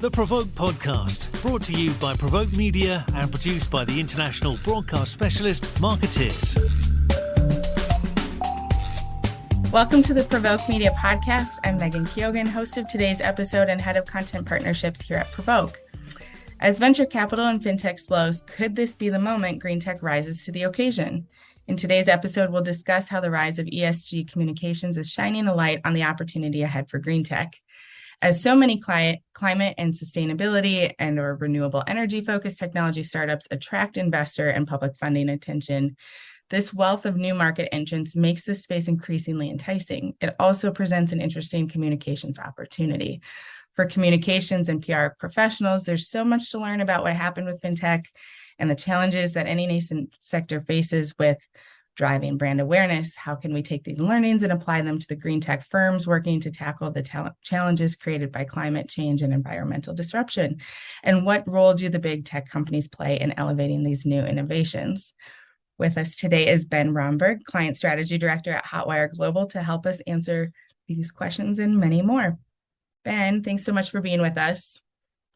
The Provoke Podcast, brought to you by Provoke Media and produced by the international broadcast specialist Marketeers. Welcome to the Provoke Media Podcast. I'm Megan Keoghan, host of today's episode and head of content partnerships here at Provoke. As venture capital and Fintech slows, could this be the moment Greentech rises to the occasion? In today's episode, we'll discuss how the rise of ESG communications is shining a light on the opportunity ahead for Greentech. As so many climate and sustainability and or renewable energy-focused technology startups attract investor and public funding attention, this wealth of new market entrants makes this space increasingly enticing. It also presents an interesting communications opportunity. For communications and PR professionals, there's so much to learn about what happened with Fintech and the challenges that any nascent sector faces with driving brand awareness. How can we take these learnings and apply them to the Greentech firms working to tackle the challenges created by climate change and environmental disruption? And what role do the big tech companies play in elevating these new innovations? With us today is Ben Romberg, Client Strategy Director at Hotwire Global, to help us answer these questions and many more. Ben, thanks so much for being with us.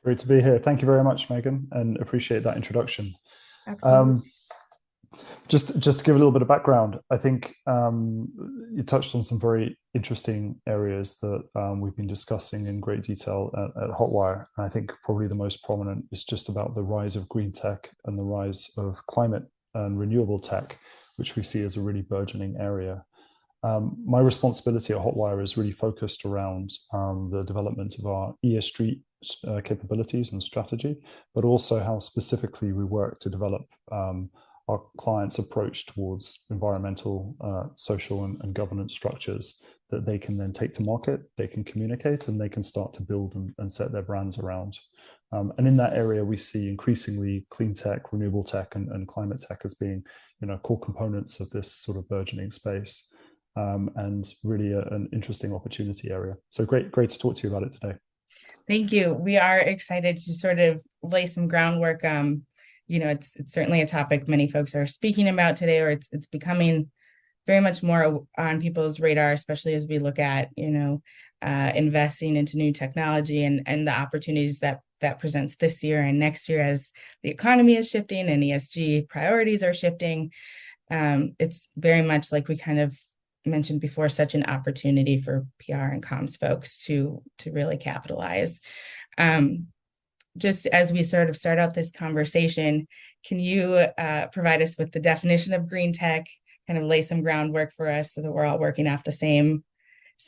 Great to be here. Thank you very much, Megan, and appreciate that introduction. Absolutely. Just to give a little bit of background, I think you touched on some very interesting areas that we've been discussing in great detail at Hotwire. And I think probably the most prominent is just about the rise of green tech and the rise of climate and renewable tech, which we see as a really burgeoning area. My responsibility at Hotwire is really focused around the development of our ESG capabilities and strategy, but also how specifically we work to develop our clients' approach towards environmental, social, and governance structures that they can then take to market, they can communicate, and they can start to build and set their brands around. And in that area, we see increasingly clean tech, renewable tech, and climate tech as being, core components of this sort of burgeoning space, and really an interesting opportunity area. So great to talk to you about it today. Thank you. We are excited to sort of lay some groundwork. It's certainly a topic many folks are speaking about today, or it's becoming very much more on people's radar, especially as we look at, investing into new technology and the opportunities that presents this year and next year as the economy is shifting and ESG priorities are shifting. It's very much like we kind of mentioned before, such an opportunity for PR and comms folks to really capitalize. Just as we sort of start out this conversation, can you provide us with the definition of green tech, kind of lay some groundwork for us so that we're all working off the same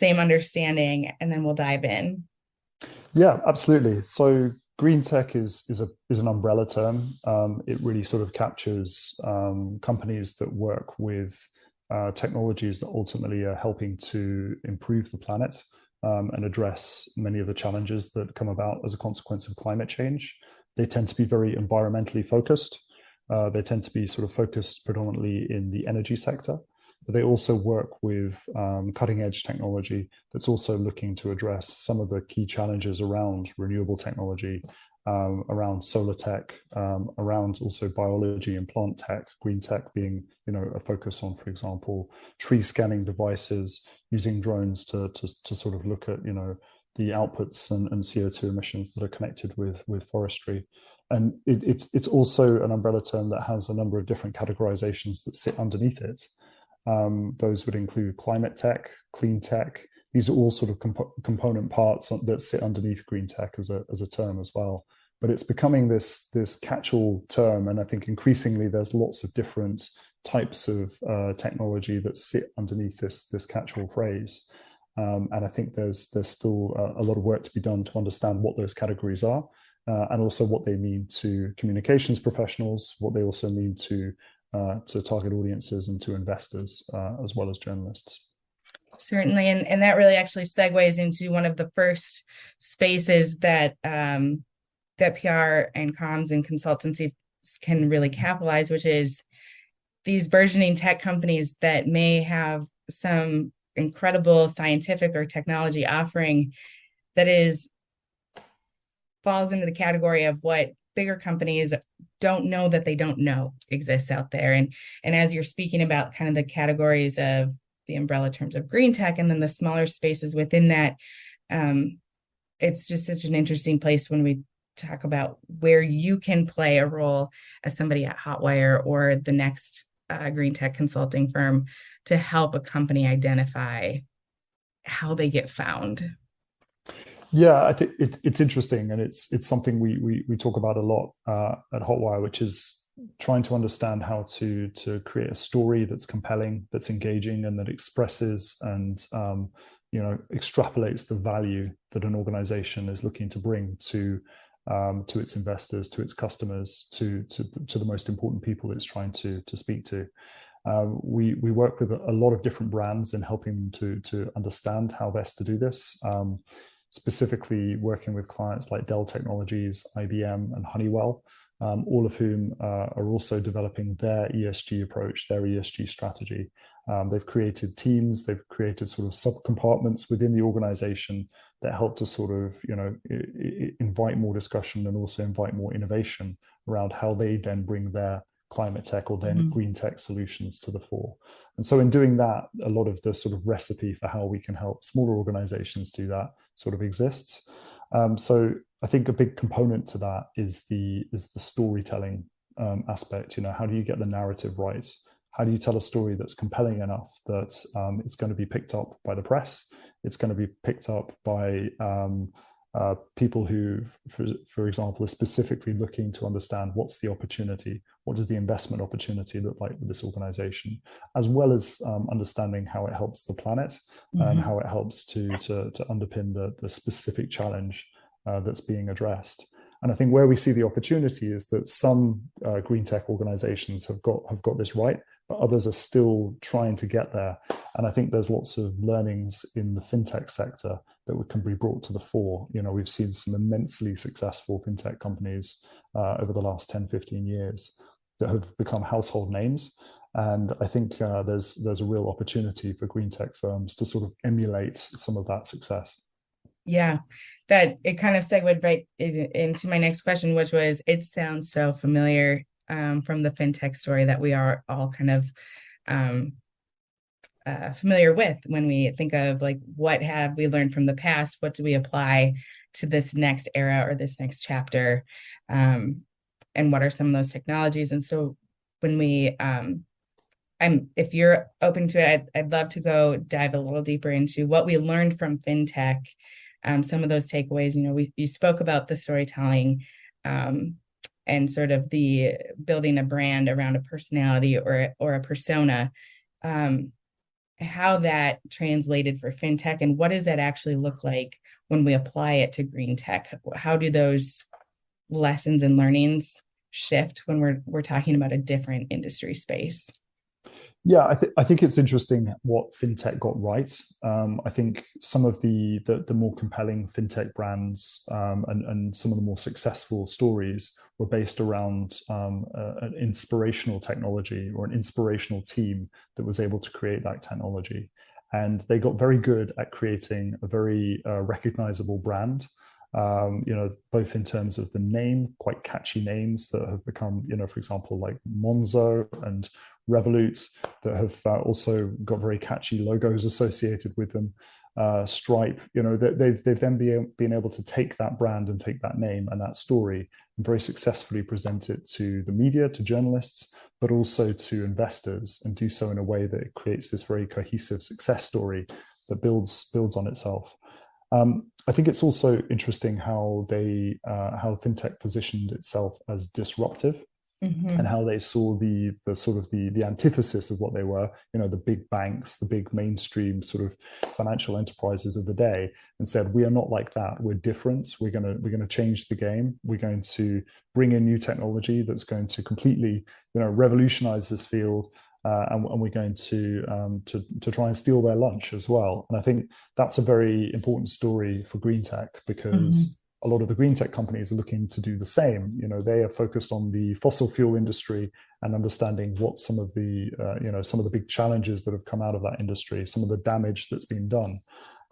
understanding, and then we'll dive in? Yeah, absolutely. So green tech is an umbrella term. It really sort of captures companies that work with technologies that ultimately are helping to improve the planet and address many of the challenges that come about as a consequence of climate change. They tend to be very environmentally focused. They tend to be sort of focused predominantly in the energy sector, but they also work with cutting edge technology that's also looking to address some of the key challenges around renewable technology, around solar tech, around also biology and plant tech, green tech being, a focus on, for example, tree scanning devices, using drones to sort of look at, the outputs and CO2 emissions that are connected with forestry. And it's also an umbrella term that has a number of different categorizations that sit underneath it. Those would include climate tech, clean tech. These are all sort of component parts that sit underneath green tech as a term as well. But it's becoming this catch-all term, and I think increasingly there's lots of different types of technology that sit underneath this catch-all phrase. And I think there's still a lot of work to be done to understand what those categories are, and also what they mean to communications professionals, what they also mean to target audiences and to investors, as well as journalists. Certainly, and that really actually segues into one of the first spaces that PR and comms and consultancy can really capitalize, which is these burgeoning tech companies that may have some incredible scientific or technology offering that falls into the category of what bigger companies don't know that they don't know exists out there. And as you're speaking about kind of the categories of the umbrella terms of green tech and then the smaller spaces within that, it's just such an interesting place when we talk about where you can play a role as somebody at Hotwire or the next Greentech consulting firm to help a company identify how they get found. Yeah, I think it's interesting, and it's something we talk about a lot at Hotwire, which is trying to understand how to create a story that's compelling, that's engaging, and that expresses and extrapolates the value that an organization is looking to bring to its investors, to its customers, to the most important people it's trying to speak to. We work with a lot of different brands in helping them to understand how best to do this. Specifically working with clients like Dell Technologies, IBM, and Honeywell, all of whom are also developing their ESG approach, their ESG strategy. They've created teams, they've created sort of sub-compartments within the organization that help to sort of, invite more discussion and also invite more innovation around how they then bring their climate tech or then green tech solutions to the fore. And so in doing that, a lot of the sort of recipe for how we can help smaller organizations do that sort of exists. So I think a big component to that is the storytelling aspect. How do you get the narrative right? How do you tell a story that's compelling enough that it's going to be picked up by the press? It's going to be picked up by people who, for example, are specifically looking to understand what's the opportunity, what does the investment opportunity look like with this organization, as well as understanding how it helps the planet and how it helps to underpin the specific challenge that's being addressed. And I think where we see the opportunity is that some green tech organizations have got this right, but others are still trying to get there. And I think there's lots of learnings in the fintech sector that can be brought to the fore. We've seen some immensely successful fintech companies over the last 10, 15 years that have become household names. And I think there's a real opportunity for green tech firms to sort of emulate some of that success. Yeah, that it kind of segued right into my next question, which was, it sounds so familiar from the fintech story that we are all kind of familiar with when we think of like, what have we learned from the past? What do we apply to this next era or this next chapter? And what are some of those technologies? And so when we, if you're open to it, I'd love to go dive a little deeper into what we learned from fintech. Some of those takeaways, you spoke about the storytelling and sort of the building a brand around a personality or a persona, how that translated for fintech, and what does that actually look like when we apply it to green tech? How do those lessons and learnings shift when we're talking about a different industry space? Yeah, I think it's interesting what fintech got right. I think some of the more compelling fintech brands and some of the more successful stories were based around an inspirational technology or an inspirational team that was able to create that technology. And they got very good at creating a very recognizable brand. Both in terms of the name, quite catchy names that have become, for example, like Monzo and Revolut, that have also got very catchy logos associated with them. Stripe, they've then been able to take that brand and take that name and that story and very successfully present it to the media, to journalists, but also to investors, and do so in a way that it creates this very cohesive success story that builds on itself. I think it's also interesting how fintech positioned itself as disruptive, and how they saw the sort of the antithesis of what they were, the big banks, the big mainstream sort of financial enterprises of the day, and said, we are not like that. We're different. We're going to change the game. We're going to bring in new technology that's going to completely, revolutionize this field. And we're going to try and steal their lunch as well. And I think that's a very important story for green tech, because a lot of the green tech companies are looking to do the same. They are focused on the fossil fuel industry and understanding what some of the big challenges that have come out of that industry, some of the damage that's been done,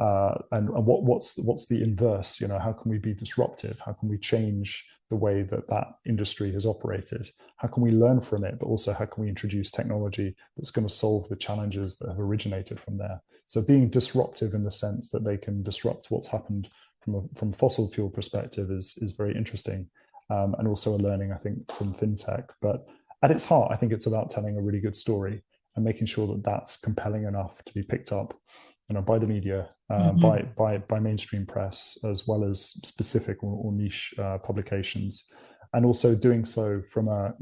and what's the inverse. How can we be disruptive? How can we change the way that industry has operated? How can we learn from it, but also how can we introduce technology that's going to solve the challenges that have originated from there? So being disruptive in the sense that they can disrupt what's happened from a fossil fuel perspective is very interesting, and also a learning, I think, from fintech. But at its heart, I think it's about telling a really good story and making sure that that's compelling enough to be picked up, by the media, by mainstream press, as well as specific or niche publications, and also doing so from a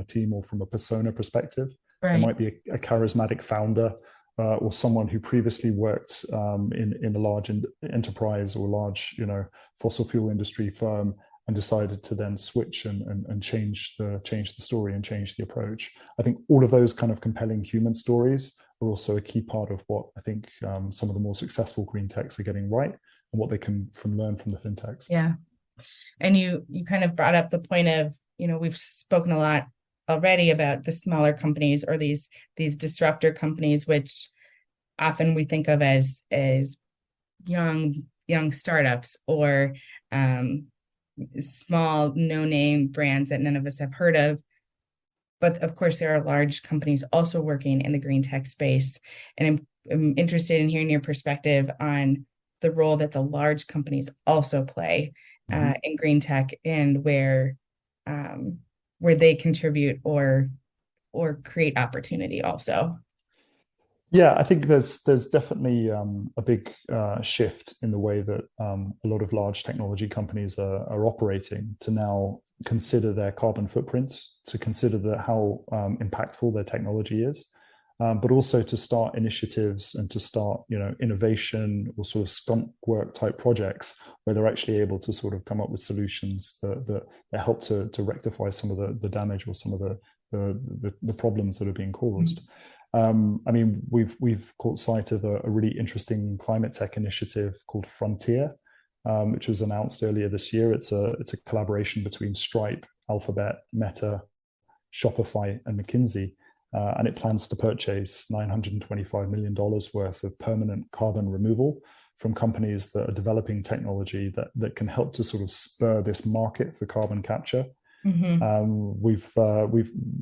team or from a persona perspective. Right. There might be a charismatic founder, or someone who previously worked in a large enterprise or large fossil fuel industry firm, and decided to then switch and change the story and change the approach. I think all of those kind of compelling human stories are also a key part of what I think some of the more successful green techs are getting right, and what they can learn from the fintechs. Yeah. And you kind of brought up the point of, we've spoken a lot already about the smaller companies, or these disruptor companies, which often we think of as young startups, or small no-name brands that none of us have heard of. But of course, there are large companies also working in the green tech space. And I'm interested in hearing your perspective on the role that the large companies also play in green tech, and where they contribute or create opportunity also. Yeah, I think there's definitely a big shift in the way that a lot of large technology companies are operating, to now consider their carbon footprints, to consider how impactful their technology is, but also to start initiatives and to start innovation or sort of skunk work type projects, where they're actually able to sort of come up with solutions that help to rectify some of the damage, or some of the problems that are being caused. I mean, we've caught sight of a really interesting climate tech initiative called Frontier, which was announced earlier this year. It's a collaboration between Stripe, Alphabet, Meta, Shopify, and McKinsey, and it plans to purchase $925 million worth of permanent carbon removal from companies that are developing technology that can help to sort of spur this market for carbon capture. We've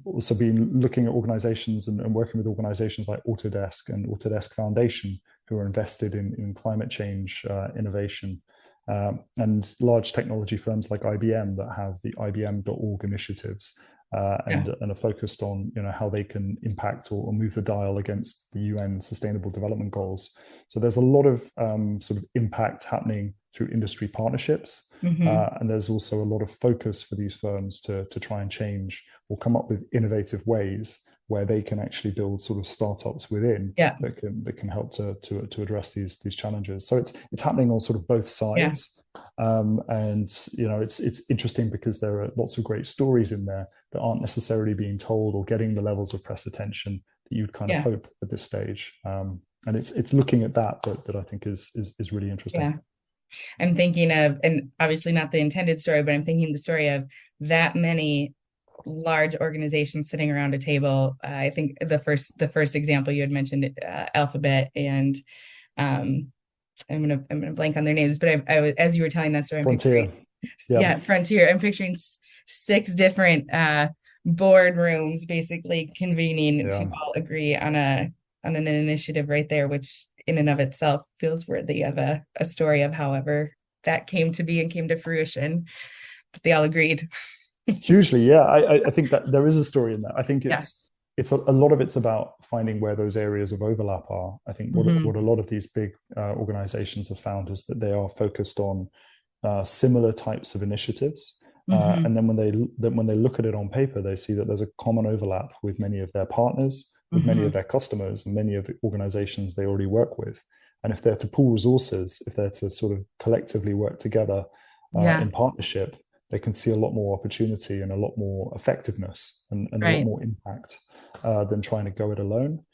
also been looking at organizations and working with organizations like Autodesk and Autodesk Foundation, who are invested in climate change innovation, and large technology firms like IBM that have the IBM.org initiatives, and are focused on how they can impact or move the dial against the UN Sustainable Development Goals. So there's a lot of sort of impact happening through industry partnerships, and there's also a lot of focus for these firms to try and change or come up with innovative ways where they can actually build sort of startups within that can help to address these challenges. So it's happening on sort of both sides. And it's interesting because there are lots of great stories in there that aren't necessarily being told or getting the levels of press attention that you'd kind of hope at this stage. And it's looking at that I think is really interesting. Yeah. I'm thinking of, and obviously not the intended story, but I'm thinking the story of that many large organizations sitting around a table. I think the first example you had mentioned, Alphabet, and I'm gonna blank on their names, but I was, as you were telling that story, Frontier. Frontier. I'm picturing 6 different boardrooms basically convening to all agree on an initiative right there, which in and of itself feels worthy of a story of however that came to be and came to fruition. But they all agreed. Hugely, yeah. I think that there is a story in that. I think it's a lot of it's about finding where those areas of overlap are. I think what a lot of these big organizations have found is that they are focused on similar types of initiatives. And then when they look at it on paper, they see that there's a common overlap with many of their partners, with many of their customers, and many of the organizations they already work with. And if they're to pool resources, if they're to sort of collectively work together in partnership, they can see a lot more opportunity and a lot more effectiveness and a lot more impact than trying to go it alone.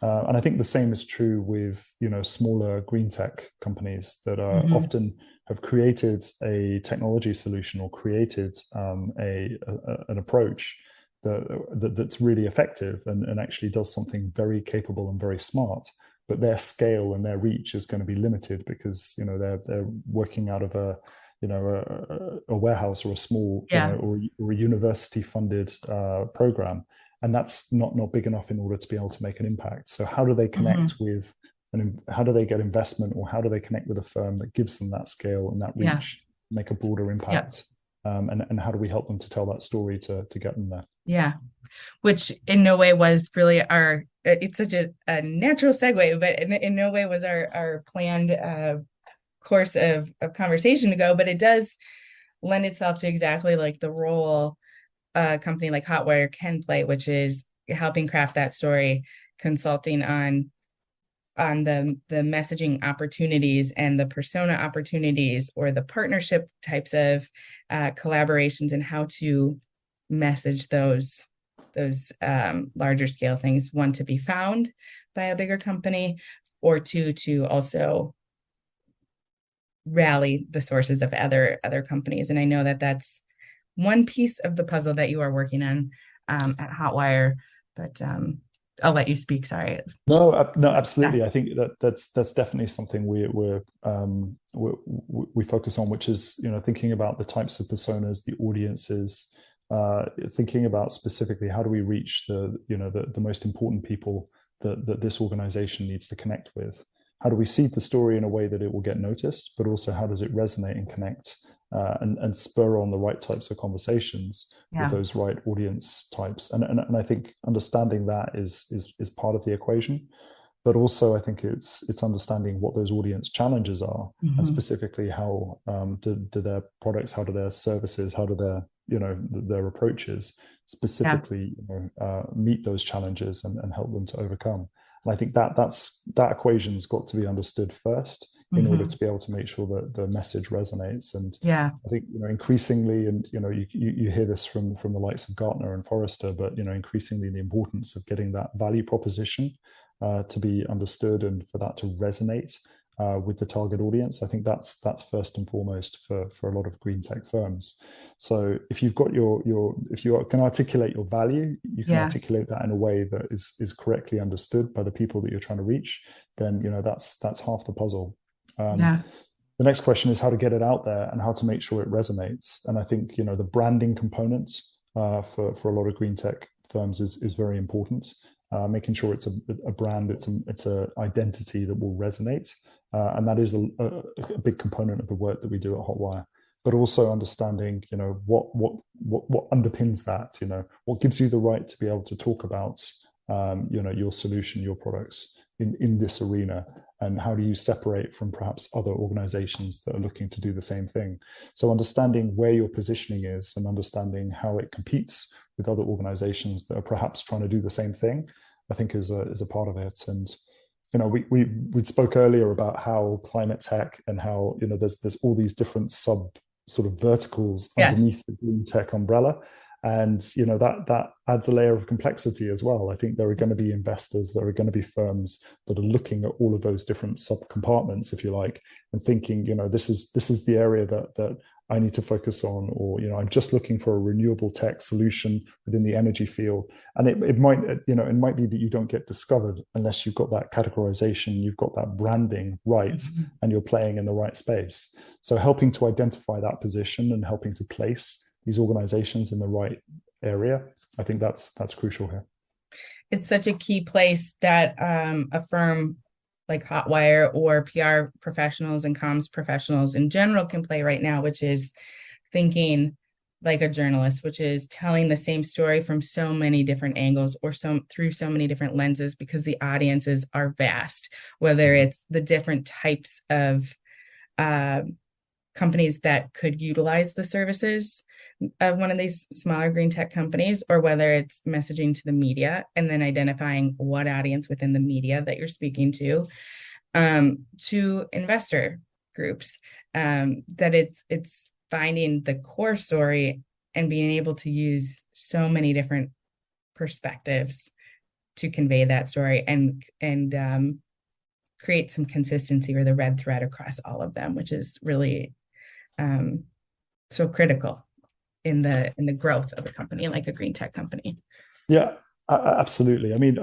And I think the same is true with smaller green tech companies that are often have created a technology solution or created an approach that's really effective and actually does something very capable and very smart. But their scale and their reach is going to be limited because they're working out of a warehouse or a small or a university funded program, and that's not big enough in order to be able to make an impact. So how do they connect with and how do they get investment, or how do they connect with a firm that gives them that scale and that reach, make a broader impact, and how do we help them to tell that story to get them there? Yeah, which in no way was really our, it's such a natural segue, but in no way was our planned course of conversation to go, but it does lend itself to exactly like the role a company like Hotwire can play, which is helping craft that story, consulting on the messaging opportunities and the persona opportunities, or the partnership types of collaborations, and how to message those larger scale things. One, to be found by a bigger company, or two, to also rally the sources of other companies. And I know that that's one piece of the puzzle that you are working on at Hotwire, but I'll let you speak. Sorry. No, absolutely. Yeah. I think that's definitely something we focus on, which is, thinking about the types of personas, the audiences, thinking about specifically how do we reach the most important people that this organization needs to connect with. How do we seed the story in a way that it will get noticed, but also how does it resonate and connect and spur on the right types of conversations with those right audience types? And I think understanding that is part of the equation, but also I think it's understanding what those audience challenges are, and specifically how do their products, how do their services, how do their approaches specifically meet those challenges and help them to overcome. And I think that equation's got to be understood first in order to be able to make sure that the message resonates. And I think increasingly, and you hear this from the likes of Gartner and Forrester, but increasingly the importance of getting that value proposition to be understood and for that to resonate with the target audience. I think that's first and foremost for a lot of green tech firms. So if you've got if you can articulate your value, you can articulate that in a way that is correctly understood by the people that you're trying to reach, then that's half the puzzle. The next question is how to get it out there and how to make sure it resonates. And I think the branding component for a lot of green tech firms is very important. Making sure it's a brand, it's a identity that will resonate. And that is a big component of the work that we do at Hotwire. But also understanding, what underpins that, what gives you the right to be able to talk about, your solution, your products in this arena, and how do you separate from perhaps other organizations that are looking to do the same thing. So understanding where your positioning is and understanding how it competes with other organizations that are perhaps trying to do the same thing, I think is a part of it. And we spoke earlier about how climate tech and how there's all these different sort of verticals underneath the green tech umbrella, and that adds a layer of complexity as well. I think there are going to be investors, there are going to be firms that are looking at all of those different sub compartments, if you like, and thinking this is the area that I need to focus on, or I'm just looking for a renewable tech solution within the energy field. And it might be that you don't get discovered unless you've got that categorization, you've got that branding right, and you're playing in the right space. So helping to identify that position and helping to place these organizations in the right area, I think that's crucial here. It's such a key place that a firm like Hotwire or PR professionals and comms professionals in general can play right now, which is thinking like a journalist, which is telling the same story from so many different angles or through so many different lenses, because the audiences are vast, whether it's the different types of companies that could utilize the services of one of these smaller green tech companies, or whether it's messaging to the media and then identifying what audience within the media that you're speaking to investor groups, that it's finding the core story and being able to use so many different perspectives to convey that story and create some consistency or the red thread across all of them, which is really so critical in the growth of a company like a green tech company. Yeah, absolutely. I mean,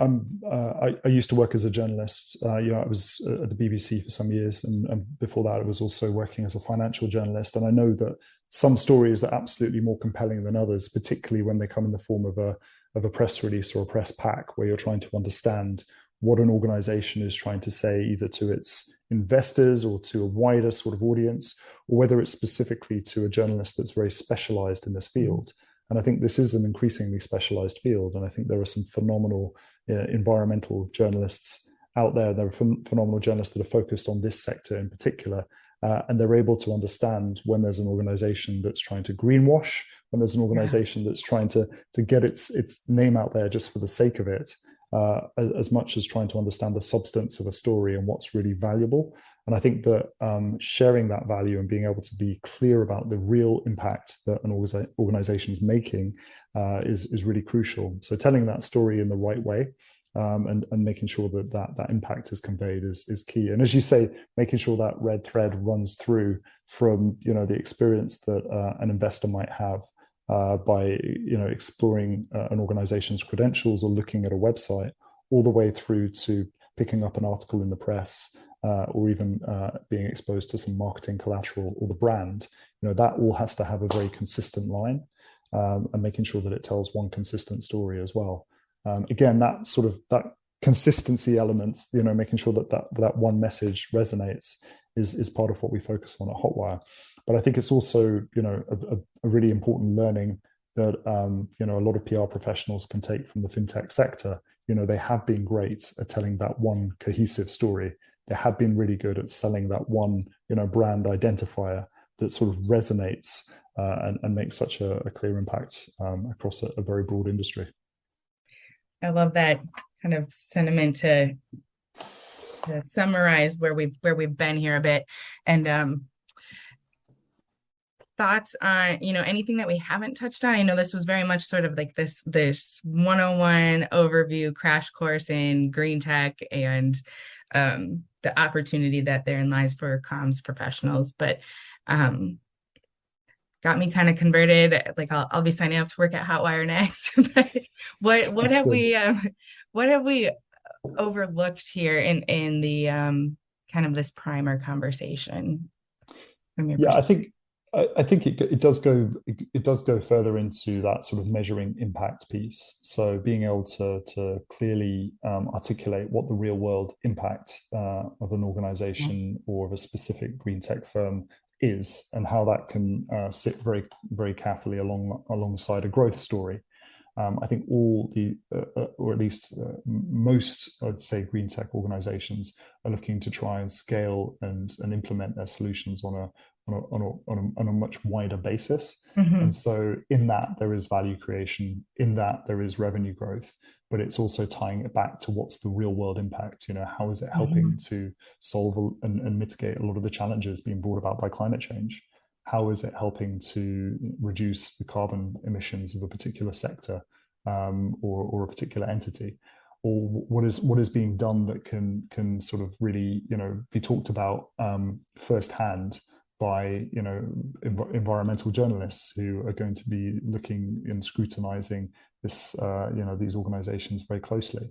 I used to work as a journalist. I was at the BBC for some years, and before that, I was also working as a financial journalist. And I know that some stories are absolutely more compelling than others, particularly when they come in the form of a press release or a press pack, where you're trying to understand what an organization is trying to say, either to its investors or to a wider sort of audience, or whether it's specifically to a journalist that's very specialized in this field. And I think this is an increasingly specialized field. And I think there are some phenomenal environmental journalists out there. There are phenomenal journalists that are focused on this sector in particular. And they're able to understand when there's an organization that's trying to greenwash, when there's an organization that's trying to get its name out there just for the sake of it, as much as trying to understand the substance of a story and what's really valuable. And I think that sharing that value and being able to be clear about the real impact that an organization is making is really crucial. So telling that story in the right way, and making sure that impact is conveyed is key. And as you say, making sure that red thread runs through from the experience that an investor might have by exploring an organization's credentials or looking at a website, all the way through to picking up an article in the press, or even being exposed to some marketing collateral or the brand. That all has to have a very consistent line, and making sure that it tells one consistent story as well. Again, that consistency element, making sure that one message resonates is part of what we focus on at Hotwire. But I think it's also, a really important learning that, a lot of PR professionals can take from the fintech sector. They have been great at telling that one cohesive story. They have been really good at selling that one, brand identifier that sort of resonates and makes such a clear impact across a very broad industry. I love that kind of sentiment to summarize where we've been here a bit, and thoughts on anything that we haven't touched on. I know this was very much sort of like this 101 overview crash course in Greentech and the opportunity that therein lies for comms professionals, but got me kind of converted. Like I'll be signing up to work at Hotwire next. what have we overlooked here in the kind of this primer conversation from your perspective? I think it does go further into that sort of measuring impact piece. So being able to clearly articulate what the real world impact of an organization or of a specific green tech firm is, and how that can sit very, very carefully alongside a growth story. I think all the, or at least most, I'd say, green tech organizations are looking to try and scale and implement their solutions on a much wider basis. Mm-hmm. And so in that there is value creation, in that there is revenue growth, but it's also tying it back to what's the real world impact. How is it helping to solve and mitigate a lot of the challenges being brought about by climate change? How is it helping to reduce the carbon emissions of a particular sector, or a particular entity? Or what is being done that can sort of really be talked about firsthand by environmental journalists who are going to be looking and scrutinizing this these organizations very closely.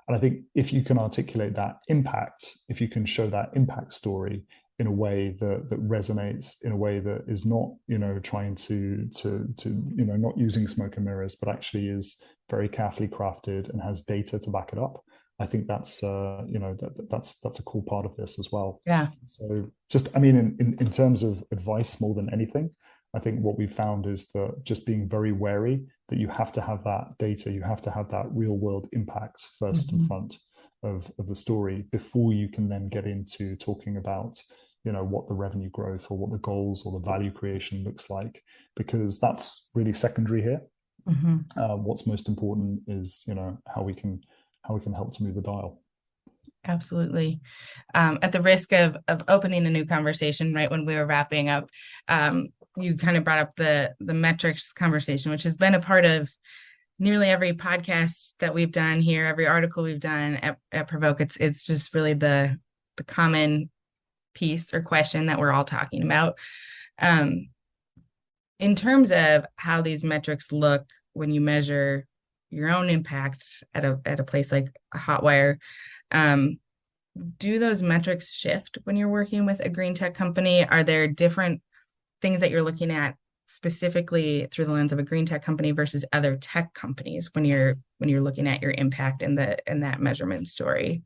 And I think if you can articulate that impact, if you can show that impact story in a way that resonates, in a way that is not trying to not using smoke and mirrors, but actually is very carefully crafted and has data to back it up, I think that's that's a cool part of this as well. Yeah. So just, in terms of advice more than anything, I think what we've found is that just being very wary that you have to have that data, you have to have that real world impact first in front of the story before you can then get into talking about what the revenue growth or what the goals or the value creation looks like, because that's really secondary here. What's most important is how we can help to move the dial. Absolutely. At the risk of opening a new conversation right when we were wrapping up, you kind of brought up the metrics conversation, which has been a part of nearly every podcast that we've done here, every article we've done at Provoke. It's just really the common piece or question that we're all talking about. In terms of how these metrics look when you measure your own impact at a place like Hotwire, do those metrics shift when you're working with a green tech company? Are there different things that you're looking at specifically through the lens of a green tech company versus other tech companies when you're looking at your impact in that measurement story,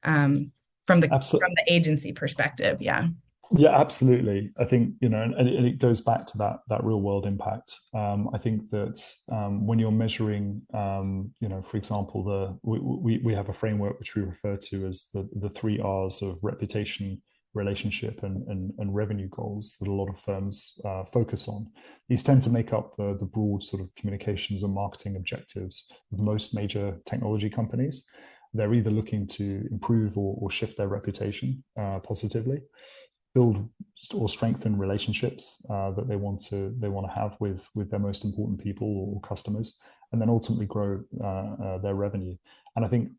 from the agency perspective? Yeah. Yeah, absolutely. I think, and it goes back to that real world impact. I think that when you're measuring, for example, we have a framework which we refer to as the 3 R's of reputation, relationship, and revenue goals that a lot of firms focus on. These tend to make up the broad sort of communications and marketing objectives of most major technology companies. They're either looking to improve or shift their reputation positively, build or strengthen relationships that they want to have with their most important people or customers, and then ultimately grow their revenue. And I think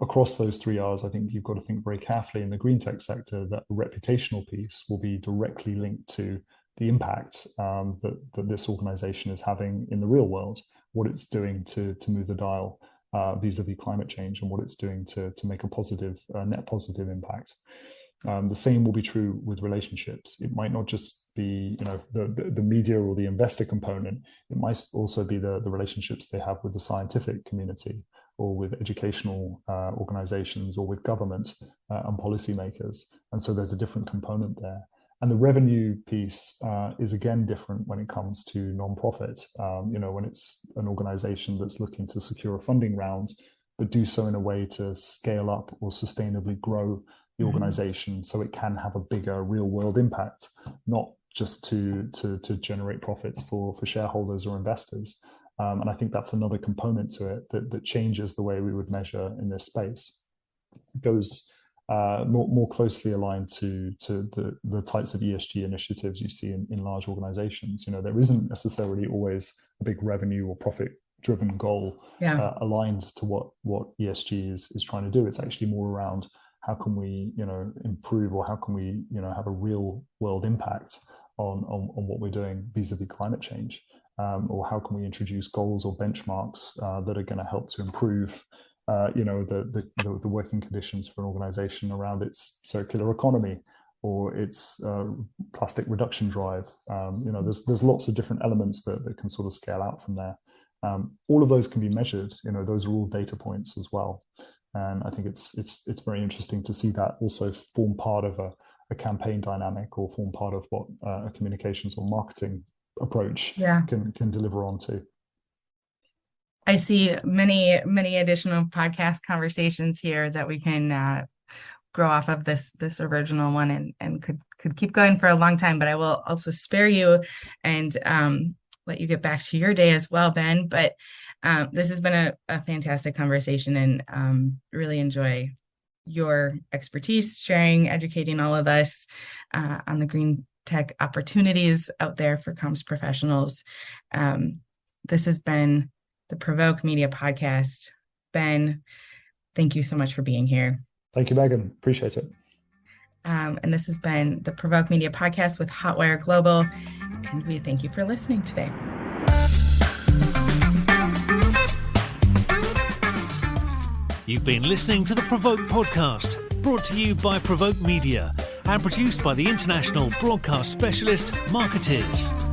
across those 3 R's, I think you've got to think very carefully in the green tech sector that the reputational piece will be directly linked to the impact that this organization is having in the real world, what it's doing to move the dial vis-a-vis climate change, and what it's doing to make a positive, net positive impact. The same will be true with relationships. It might not just be, the media or the investor component. It might also be the relationships they have with the scientific community, or with educational organizations, or with government and policymakers. And so there's a different component there. And the revenue piece is again different when it comes to nonprofit. When it's an organization that's looking to secure a funding round, but do so in a way to scale up or sustainably grow the organization so it can have a bigger real world impact, not just to generate profits for shareholders or investors. And I think that's another component to it that changes the way we would measure in this space. It goes more closely aligned to the types of ESG initiatives you see in large organizations. There isn't necessarily always a big revenue or profit driven goal aligned to what ESG is trying to do. It's actually more around how can we, improve, or how can we, have a real world impact on what we're doing vis-a-vis climate change, or how can we introduce goals or benchmarks that are going to help to improve, the working conditions for an organization around its circular economy or its plastic reduction drive. There's lots of different elements that can sort of scale out from there. All of those can be measured. Those are all data points as well. And I think it's very interesting to see that also form part of a campaign dynamic, or form part of what a communications or marketing approach can deliver onto. I see many additional podcast conversations here that we can grow off of this original one, and could keep going for a long time. But I will also spare you and let you get back to your day as well, Ben. But this has been a fantastic conversation, and really enjoy your expertise, sharing, educating all of us on the green tech opportunities out there for comms professionals. This has been the Provoke Media Podcast. Ben, thank you so much for being here. Thank you, Megan. Appreciate it. And this has been the Provoke Media Podcast with Hotwire Global, and we thank you for listening today. You've been listening to the Provoke Podcast, brought to you by Provoke Media and produced by the international broadcast specialist Marketeers.